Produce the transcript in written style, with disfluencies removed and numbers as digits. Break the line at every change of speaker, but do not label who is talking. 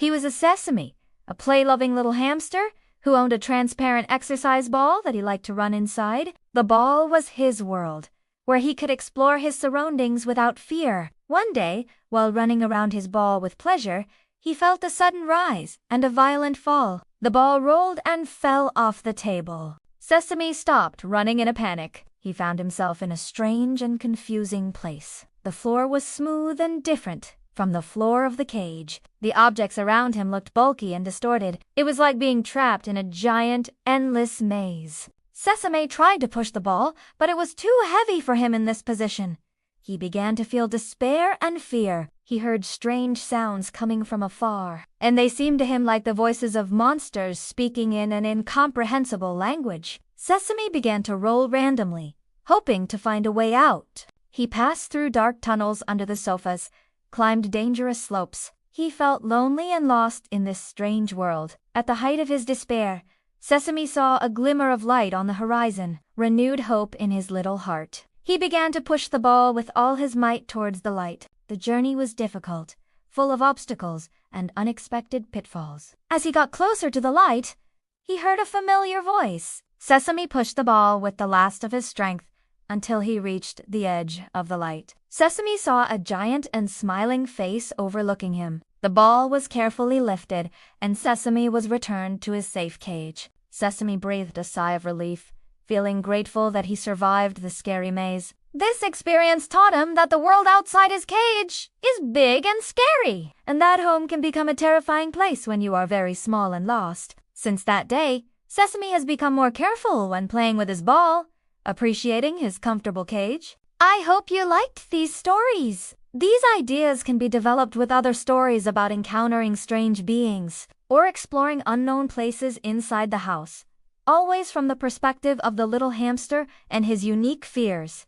He was a Sesame, a play-loving little hamster who owned a transparent exercise ball that he liked to run inside. The ball was his world, where he could explore his surroundings without fear. One day, while running around his ball with pleasure, he felt a sudden rise and a violent fall. The ball rolled and fell off the table. Sesame stopped running in a panic. He found himself in a strange and confusing place. The floor was smooth and different from the floor of the cage. The objects around him looked bulky and distorted. It was like being trapped in a giant, endless maze. Sesame tried to push the ball, but it was too heavy for him in this position. He began to feel despair and fear. He heard strange sounds coming from afar, and they seemed to him like the voices of monsters speaking in an incomprehensible language. Sesame began to roll randomly, hoping to find a way out. He passed through dark tunnels under the sofas, climbed dangerous slopes. He felt lonely and lost in this strange world. At the height of his despair, Sesame saw a glimmer of light on the horizon, renewed hope in his little heart. He began to push the ball with all his might towards the light. The journey was difficult, full of obstacles and unexpected pitfalls. As he got closer to the light, he heard a familiar voice. Sesame pushed the ball with the last of his strength until he reached the edge of the light. Sesame saw a giant and smiling face overlooking him. The ball was carefully lifted, and Sesame was returned to his safe cage. Sesame breathed a sigh of relief, feeling grateful that he survived the scary maze. This experience taught him that the world outside his cage is big and scary, and that home can become a terrifying place when you are very small and lost. Since that day, Sesame has become more careful when playing with his ball, appreciating his comfortable cage. I hope you liked these stories. These ideas can be developed with other stories about encountering strange beings or exploring unknown places inside the house, always from the perspective of the little hamster and his unique fears.